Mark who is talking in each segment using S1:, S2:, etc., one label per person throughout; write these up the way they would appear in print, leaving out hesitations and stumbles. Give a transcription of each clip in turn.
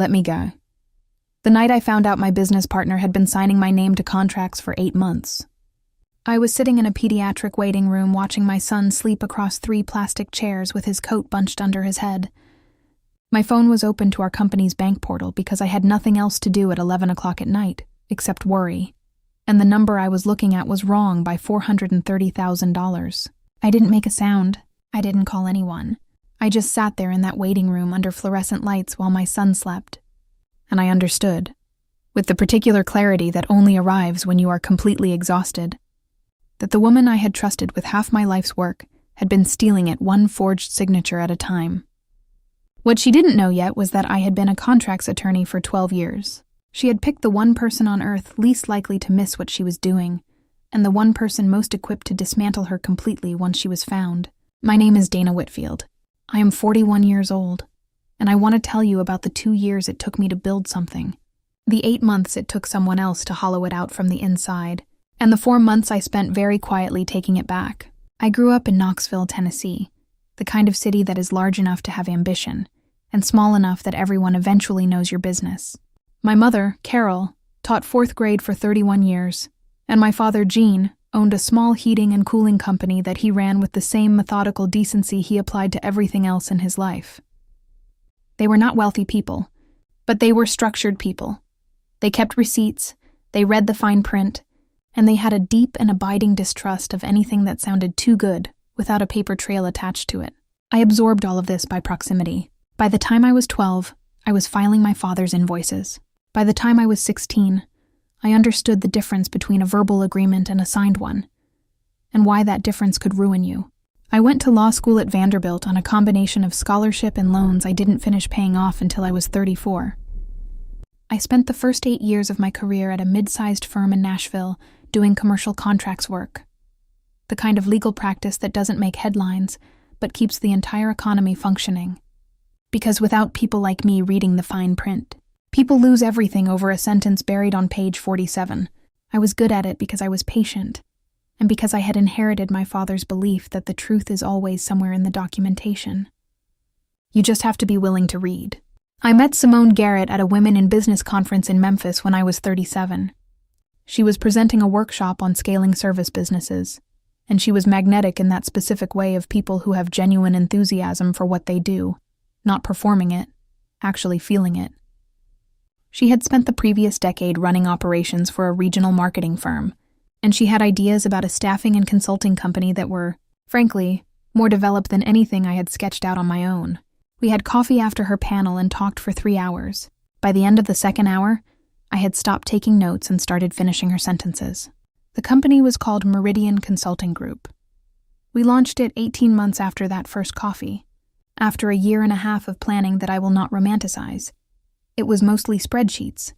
S1: Let me go. The night I found out my business partner had been signing my name to contracts for 8 months. I was sitting in a pediatric waiting room watching my son sleep across 3 plastic chairs with his coat bunched under his head. My phone was open to our company's bank portal because I had nothing else to do at 11 o'clock at night, except worry. And the number I was looking at was wrong by $430,000. I didn't make a sound. I didn't call anyone. I just sat there in that waiting room under fluorescent lights while my son slept. And I understood, with the particular clarity that only arrives when you are completely exhausted, that the woman I had trusted with half my life's work had been stealing it one forged signature at a time. What she didn't know yet was that I had been a contracts attorney for 12 years. She had picked the one person on earth least likely to miss what she was doing, and the one person most equipped to dismantle her completely once she was found. My name is Dana Whitfield. I am 41 years old, and I want to tell you about the 2 years it took me to build something, the 8 months it took someone else to hollow it out from the inside, and the 4 months I spent very quietly taking it back. I grew up in Knoxville, Tennessee, the kind of city that is large enough to have ambition, and small enough that everyone eventually knows your business. My mother, Carol, taught 4th grade for 31 years, and my father, Gene, owned a small heating and cooling company that he ran with the same methodical decency he applied to everything else in his life. They were not wealthy people, but they were structured people. They kept receipts, they read the fine print, and they had a deep and abiding distrust of anything that sounded too good without a paper trail attached to it. I absorbed all of this by proximity. By the time I was 12, I was filing my father's invoices. By the time I was 16, I understood the difference between a verbal agreement and a signed one, and why that difference could ruin you. I went to law school at Vanderbilt on a combination of scholarship and loans I didn't finish paying off until I was 34. I spent the first 8 years of my career at a mid-sized firm in Nashville doing commercial contracts work, the kind of legal practice that doesn't make headlines but keeps the entire economy functioning. Because without people like me reading the fine print, people lose everything over a sentence buried on page 47. I was good at it because I was patient, and because I had inherited my father's belief that the truth is always somewhere in the documentation. You just have to be willing to read. I met Simone Garrett at a Women in Business conference in Memphis when I was 37. She was presenting a workshop on scaling service businesses, and she was magnetic in that specific way of people who have genuine enthusiasm for what they do, not performing it, actually feeling it. She had spent the previous decade running operations for a regional marketing firm, and she had ideas about a staffing and consulting company that were, frankly, more developed than anything I had sketched out on my own. We had coffee after her panel and talked for 3 hours. By the end of the second hour, I had stopped taking notes and started finishing her sentences. The company was called Meridian Consulting Group. We launched it 18 months after that first coffee, after a 1.5 years of planning that I will not romanticize. It was mostly spreadsheets,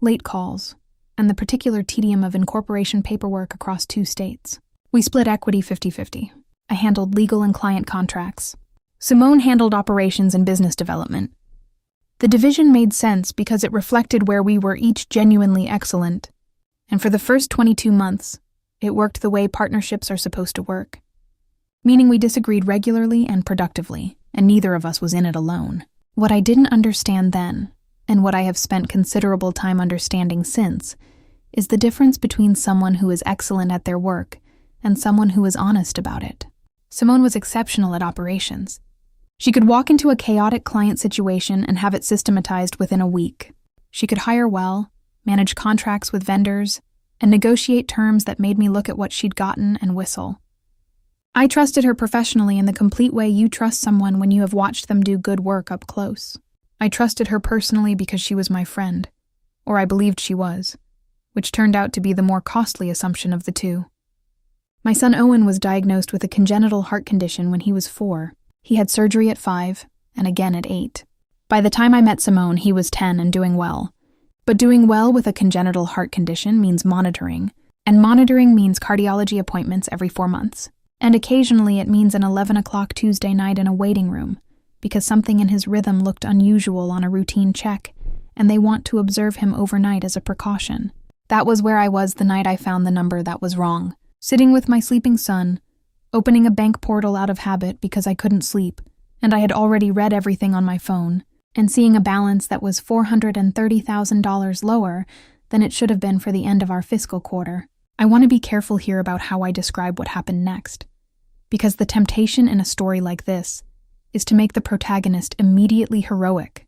S1: late calls, and the particular tedium of incorporation paperwork across 2 states. We split equity 50-50. I handled legal and client contracts. Simone handled operations and business development. The division made sense because it reflected where we were each genuinely excellent, and for the first 22 months, it worked the way partnerships are supposed to work, meaning we disagreed regularly and productively, and neither of us was in it alone. What I didn't understand then, and what I have spent considerable time understanding since, is the difference between someone who is excellent at their work and someone who is honest about it. Simone was exceptional at operations. She could walk into a chaotic client situation and have it systematized within a week. She could hire well, manage contracts with vendors, and negotiate terms that made me look at what she'd gotten and whistle. I trusted her professionally in the complete way you trust someone when you have watched them do good work up close. I trusted her personally because she was my friend, or I believed she was, which turned out to be the more costly assumption of the two. My son Owen was diagnosed with a congenital heart condition when he was 4. He had surgery at 5, and again at 8. By the time I met Simone, he was 10 and doing well. But doing well with a congenital heart condition means monitoring, and monitoring means cardiology appointments every 4 months. And occasionally it means an 11 o'clock Tuesday night in a waiting room, because something in his rhythm looked unusual on a routine check, and they want to observe him overnight as a precaution. That was where I was the night I found the number that was wrong, sitting with my sleeping son, opening a bank portal out of habit because I couldn't sleep, and I had already read everything on my phone, and seeing a balance that was $430,000 lower than it should have been for the end of our fiscal quarter. I want to be careful here about how I describe what happened next, because the temptation in a story like this is to make the protagonist immediately heroic,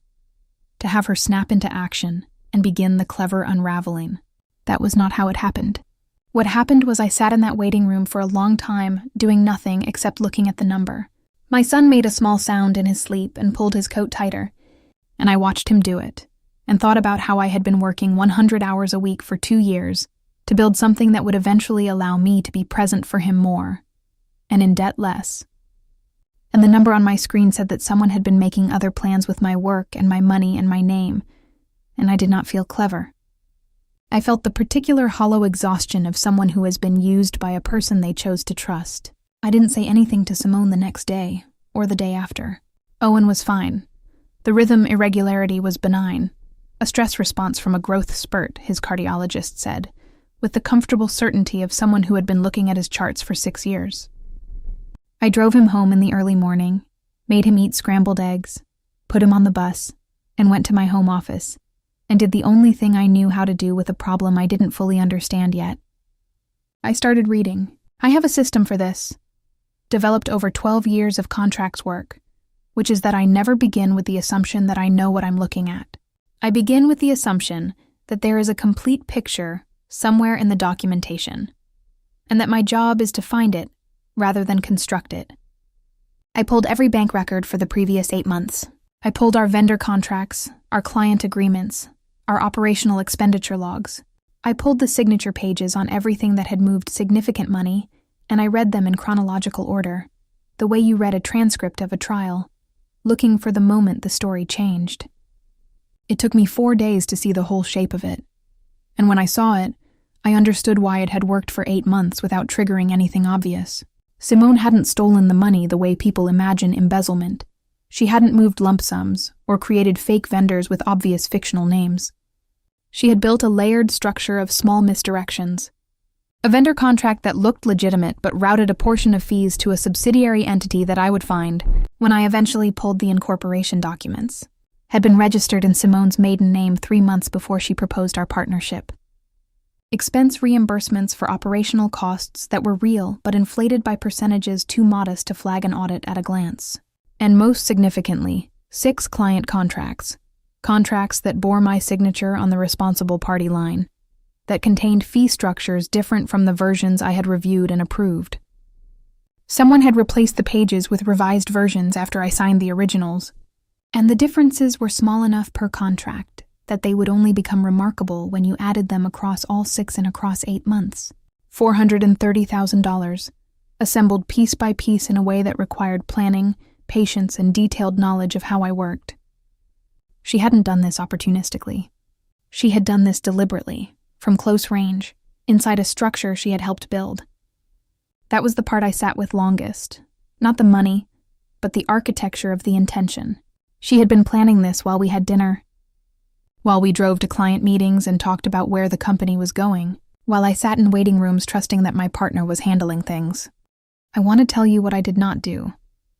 S1: to have her snap into action and begin the clever unraveling. That was not how it happened. What happened was I sat in that waiting room for a long time, doing nothing except looking at the number. My son made a small sound in his sleep and pulled his coat tighter, and I watched him do it, and thought about how I had been working 100 hours a week for 2 years to build something that would eventually allow me to be present for him more, and in debt less. And the number on my screen said that someone had been making other plans with my work and my money and my name, and I did not feel clever. I felt the particular hollow exhaustion of someone who has been used by a person they chose to trust. I didn't say anything to Simone the next day, or the day after. Owen was fine. The rhythm irregularity was benign, a stress response from a growth spurt, his cardiologist said, with the comfortable certainty of someone who had been looking at his charts for 6 years. I drove him home in the early morning, made him eat scrambled eggs, put him on the bus, and went to my home office, and did the only thing I knew how to do with a problem I didn't fully understand yet. I started reading. I have a system for this, developed over 12 years of contracts work, which is that I never begin with the assumption that I know what I'm looking at. I begin with the assumption that there is a complete picture somewhere in the documentation, and that my job is to find it rather than construct it. I pulled every bank record for the previous 8 months. I pulled our vendor contracts, our client agreements, our operational expenditure logs. I pulled the signature pages on everything that had moved significant money, and I read them in chronological order, the way you read a transcript of a trial, looking for the moment the story changed. It took me 4 days to see the whole shape of it, and when I saw it, I understood why it had worked for 8 months without triggering anything obvious. Simone hadn't stolen the money the way people imagine embezzlement. She hadn't moved lump sums or created fake vendors with obvious fictional names. She had built a layered structure of small misdirections. A vendor contract that looked legitimate but routed a portion of fees to a subsidiary entity that I would find, when I eventually pulled the incorporation documents, had been registered in Simone's maiden name 3 months before she proposed our partnership. Expense reimbursements for operational costs that were real but inflated by percentages too modest to flag an audit at a glance. And most significantly, 6 client contracts that bore my signature on the responsible party line, that contained fee structures different from the versions I had reviewed and approved. Someone had replaced the pages with revised versions after I signed the originals, and the differences were small enough per contract that they would only become remarkable when you added them across all 6 and across 8 months. $430,000, assembled piece by piece in a way that required planning, patience, and detailed knowledge of how I worked. She hadn't done this opportunistically. She had done this deliberately, from close range, inside a structure she had helped build. That was the part I sat with longest. Not the money, but the architecture of the intention. She had been planning this while we had dinner, while we drove to client meetings and talked about where the company was going, while I sat in waiting rooms trusting that my partner was handling things. I want to tell you what I did not do,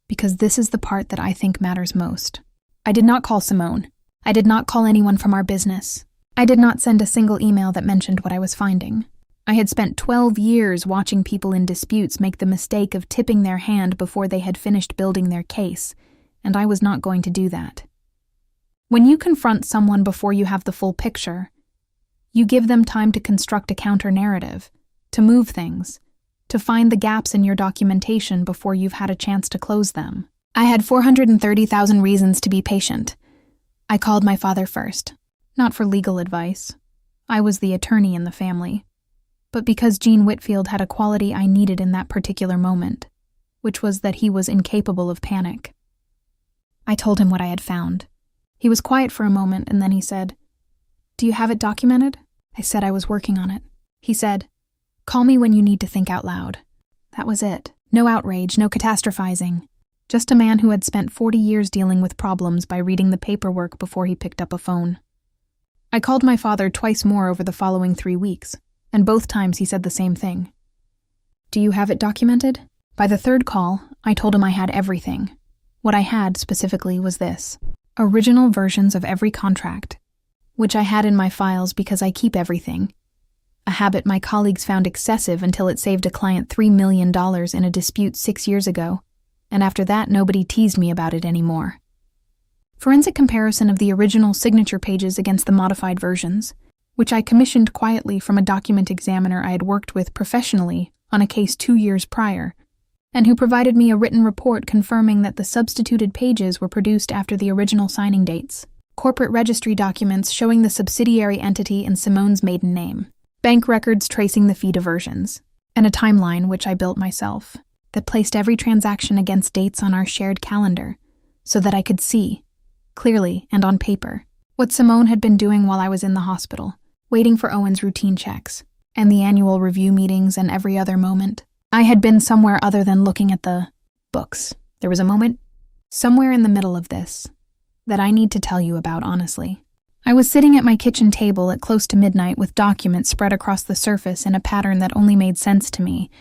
S1: because this is the part that I think matters most. I did not call Simone. I did not call anyone from our business. I did not send a single email that mentioned what I was finding. I had spent 12 years watching people in disputes make the mistake of tipping their hand before they had finished building their case, and I was not going to do that. When you confront someone before you have the full picture, you give them time to construct a counter-narrative, to move things, to find the gaps in your documentation before you've had a chance to close them. I had 430,000 reasons to be patient. I called my father first, not for legal advice. I was the attorney in the family, but because Gene Whitfield had a quality I needed in that particular moment, which was that he was incapable of panic. I told him what I had found. He was quiet for a moment, and then he said, "Do you have it documented?" I said I was working on it. He said, "Call me when you need to think out loud." That was it. No outrage, no catastrophizing. Just a man who had spent 40 years dealing with problems by reading the paperwork before he picked up a phone. I called my father twice more over the following 3 weeks, and both times he said the same thing. "Do you have it documented?" By the third call, I told him I had everything. What I had, specifically, was this: Original versions of every contract, which I had in my files because I keep everything. A habit my colleagues found excessive until it saved a client $3 million in a dispute 6 years ago, and after that nobody teased me about it anymore. Forensic comparison of the original signature pages against the modified versions, which I commissioned quietly from a document examiner I had worked with professionally on a case 2 years prior, and who provided me a written report confirming that the substituted pages were produced after the original signing dates. Corporate registry documents showing the subsidiary entity in Simone's maiden name. Bank records tracing the fee diversions. And a timeline, which I built myself, that placed every transaction against dates on our shared calendar, so that I could see, clearly and on paper, what Simone had been doing while I was in the hospital, waiting for Owen's routine checks, and the annual review meetings and every other moment. I had been somewhere other than looking at the books. There was a moment, somewhere in the middle of this, that I need to tell you about honestly. I was sitting at my kitchen table at close to midnight with documents spread across the surface in a pattern that only made sense to me,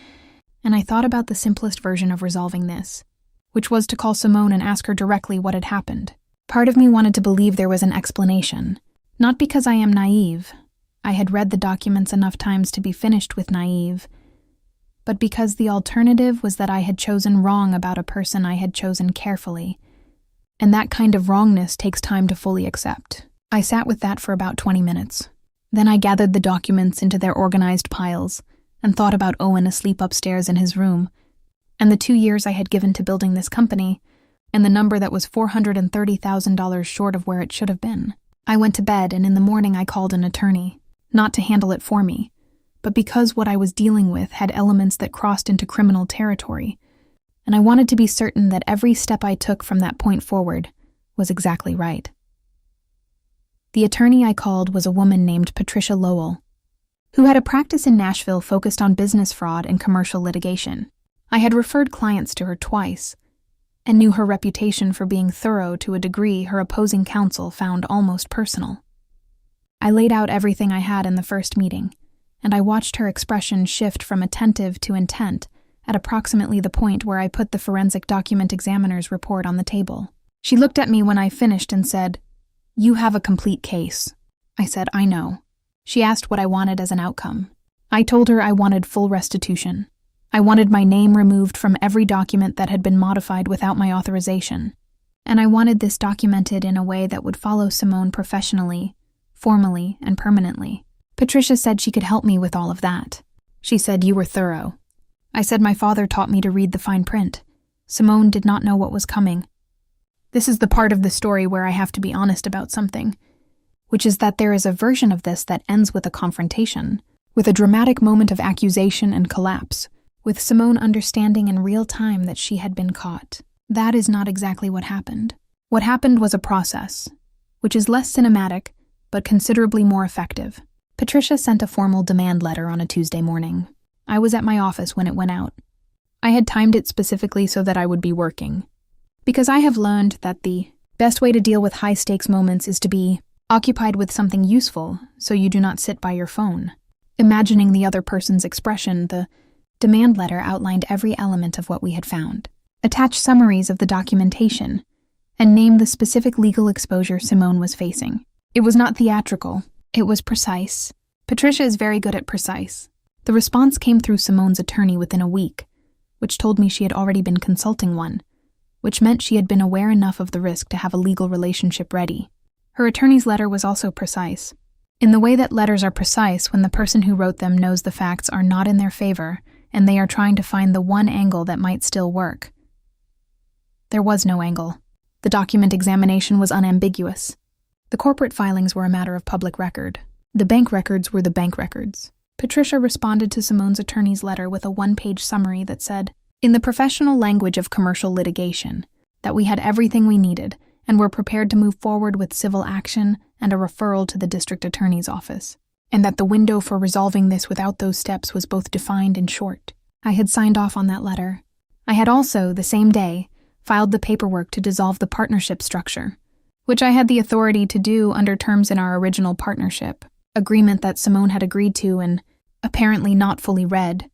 S1: and I thought about the simplest version of resolving this, which was to call Simone and ask her directly what had happened. Part of me wanted to believe there was an explanation, not because I am naive. I had read the documents enough times to be finished with naive, but because the alternative was that I had chosen wrong about a person I had chosen carefully, and that kind of wrongness takes time to fully accept. I sat with that for about 20 minutes. Then I gathered the documents into their organized piles and thought about Owen asleep upstairs in his room, and the 2 years I had given to building this company, and the number that was $430,000 short of where it should have been. I went to bed, and in the morning I called an attorney, not to handle it for me, but because what I was dealing with had elements that crossed into criminal territory, and I wanted to be certain that every step I took from that point forward was exactly right. The attorney I called was a woman named Patricia Lowell, who had a practice in Nashville focused on business fraud and commercial litigation. I had referred clients to her twice, and knew her reputation for being thorough to a degree her opposing counsel found almost personal. I laid out everything I had in the first meeting, and I watched her expression shift from attentive to intent at approximately the point where I put the forensic document examiner's report on the table. She looked at me when I finished and said, "You have a complete case." I said, "I know." She asked what I wanted as an outcome. I told her I wanted full restitution. I wanted my name removed from every document that had been modified without my authorization, and I wanted this documented in a way that would follow Simone professionally, formally, and permanently. Patricia said she could help me with all of that. She said, "You were thorough." I said my father taught me to read the fine print. Simone did not know what was coming. This is the part of the story where I have to be honest about something, which is that there is a version of this that ends with a confrontation, with a dramatic moment of accusation and collapse, with Simone understanding in real time that she had been caught. That is not exactly what happened. What happened was a process, which is less cinematic, but considerably more effective. Patricia sent a formal demand letter on a Tuesday morning. I was at my office when it went out. I had timed it specifically so that I would be working, because I have learned that the best way to deal with high-stakes moments is to be occupied with something useful so you do not sit by your phone. Imagining the other person's expression, the demand letter outlined every element of what we had found, attached summaries of the documentation, and named the specific legal exposure Simone was facing. It was not theatrical. It was precise. Patricia is very good at precise. The response came through Simone's attorney within a week, which told me she had already been consulting one, which meant she had been aware enough of the risk to have a legal relationship ready. Her attorney's letter was also precise, in the way that letters are precise when the person who wrote them knows the facts are not in their favor and they are trying to find the one angle that might still work. There was no angle. The document examination was unambiguous. The corporate filings were a matter of public record. The bank records were the bank records. Patricia responded to Simone's attorney's letter with a one-page summary that said, in the professional language of commercial litigation, that we had everything we needed and were prepared to move forward with civil action and a referral to the district attorney's office, and that the window for resolving this without those steps was both defined and short. I had signed off on that letter. I had also, the same day, filed the paperwork to dissolve the partnership structure, which I had the authority to do under terms in our original partnership, agreement that Simone had agreed to and apparently not fully read,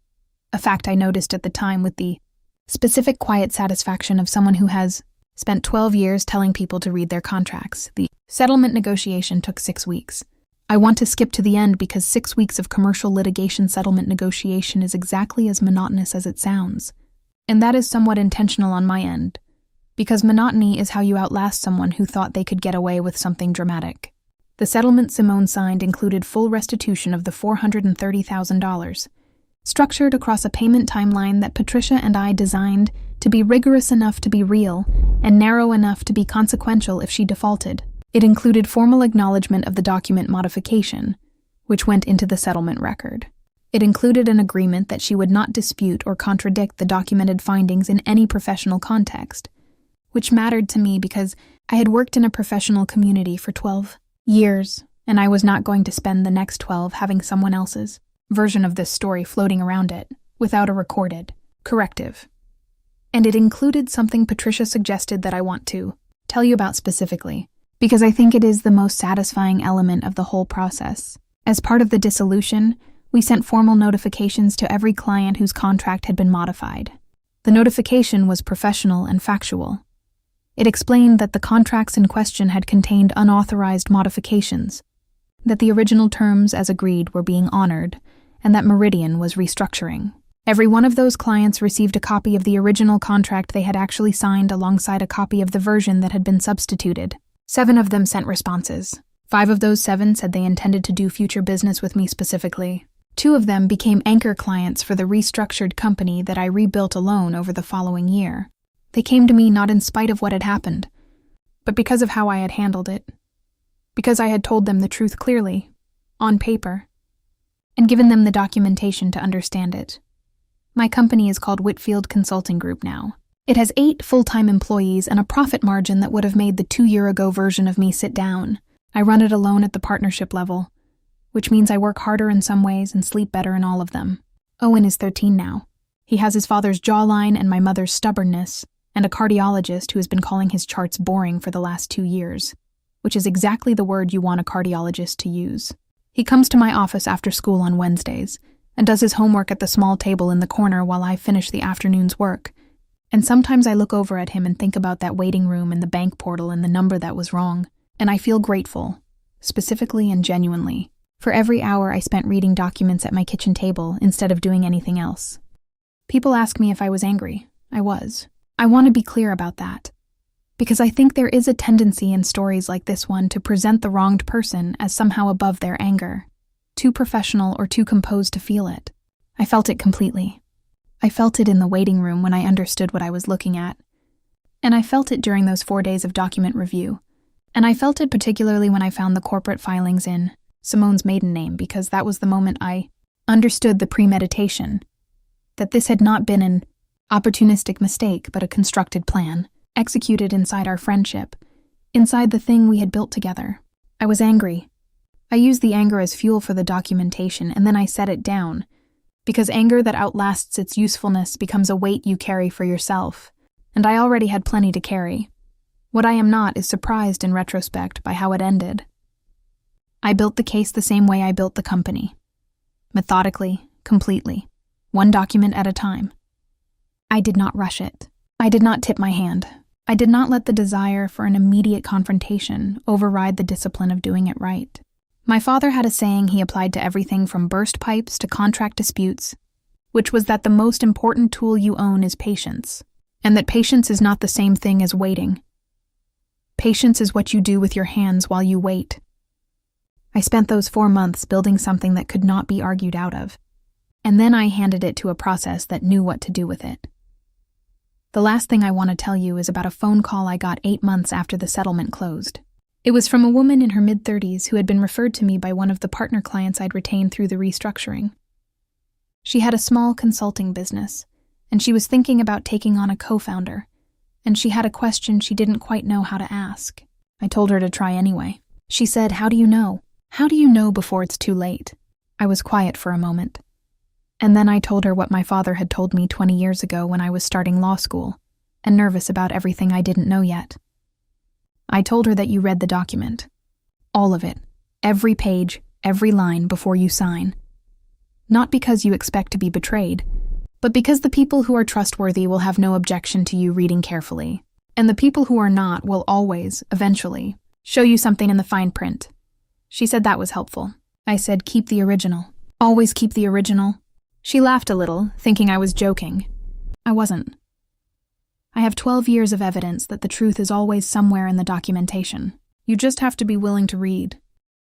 S1: a fact I noticed at the time with the specific quiet satisfaction of someone who has Spent 12 years telling people to read their contracts. The settlement negotiation took 6 weeks. I want to skip to the end because 6 weeks of commercial litigation settlement negotiation is exactly as monotonous as it sounds. And that is somewhat intentional on my end, because monotony is how you outlast someone who thought they could get away with something dramatic. The settlement Simone signed included full restitution of the $430,000, structured across a payment timeline that Patricia and I designed to be rigorous enough to be real and narrow enough to be consequential if she defaulted. It included formal acknowledgement of the document modification, which went into the settlement record. It included an agreement that she would not dispute or contradict the documented findings in any professional context, which mattered to me because I had worked in a professional community for 12 years, and I was not going to spend the next 12 having someone else's version of this story floating around it, without a recorded corrective. And it included something Patricia suggested that I want to tell you about specifically, because I think it is the most satisfying element of the whole process. As part of the dissolution, we sent formal notifications to every client whose contract had been modified. The notification was professional and factual. It explained that the contracts in question had contained unauthorized modifications, that the original terms as agreed were being honored, and that Meridian was restructuring. Every one of those clients received a copy of the original contract they had actually signed alongside a copy of the version that had been substituted. 7 of them sent responses. 5 of those 7 said they intended to do future business with me specifically. 2 of them became anchor clients for the restructured company that I rebuilt alone over the following year. They came to me not in spite of what had happened, but because of how I had handled it. Because I had told them the truth clearly, on paper, and given them the documentation to understand it. My company is called Whitfield Consulting Group now. It has 8 full-time employees and a profit margin that would have made the 2-year-ago version of me sit down. I run it alone at the partnership level, which means I work harder in some ways and sleep better in all of them. Owen is 13 now. He has his father's jawline and my mother's stubbornness, and a cardiologist who has been calling his charts boring for the last 2 years, which is exactly the word you want a cardiologist to use. He comes to my office after school on Wednesdays and does his homework at the small table in the corner while I finish the afternoon's work. And sometimes I look over at him and think about that waiting room and the bank portal and the number that was wrong, and I feel grateful, specifically and genuinely, for every hour I spent reading documents at my kitchen table instead of doing anything else. People ask me if I was angry. I was. I want to be clear about that, because I think there is a tendency in stories like this one to present the wronged person as somehow above their anger, too professional or too composed to feel it. I felt it completely. I felt it in the waiting room when I understood what I was looking at, and I felt it during those 4 days of document review, and I felt it particularly when I found the corporate filings in Simone's maiden name, because that was the moment I understood the premeditation, that this had not been an opportunistic mistake but a constructed plan, executed inside our friendship, inside the thing we had built together. I was angry. I used the anger as fuel for the documentation, and then I set it down, because anger that outlasts its usefulness becomes a weight you carry for yourself, and I already had plenty to carry. What I am not is surprised in retrospect by how it ended. I built the case the same way I built the company. Methodically, completely, one document at a time. I did not rush it. I did not tip my hand. I did not let the desire for an immediate confrontation override the discipline of doing it right. My father had a saying he applied to everything from burst pipes to contract disputes, which was that the most important tool you own is patience, and that patience is not the same thing as waiting. Patience is what you do with your hands while you wait. I spent those 4 months building something that could not be argued out of, and then I handed it to a process that knew what to do with it. The last thing I want to tell you is about a phone call I got 8 months after the settlement closed. It was from a woman in her mid-30s who had been referred to me by one of the partner clients I'd retained through the restructuring. She had a small consulting business, and she was thinking about taking on a co-founder, and she had a question she didn't quite know how to ask. I told her to try anyway. She said, "How do you know? How do you know before it's too late?" I was quiet for a moment. And then I told her what my father had told me 20 years ago when I was starting law school, and nervous about everything I didn't know yet. I told her that you read the document. All of it. Every page, every line before you sign. Not because you expect to be betrayed, but because the people who are trustworthy will have no objection to you reading carefully. And the people who are not will always, eventually, show you something in the fine print. She said that was helpful. I said, keep the original. Always keep the original. She laughed a little, thinking I was joking. I wasn't. I have 12 years of evidence that the truth is always somewhere in the documentation. You just have to be willing to read.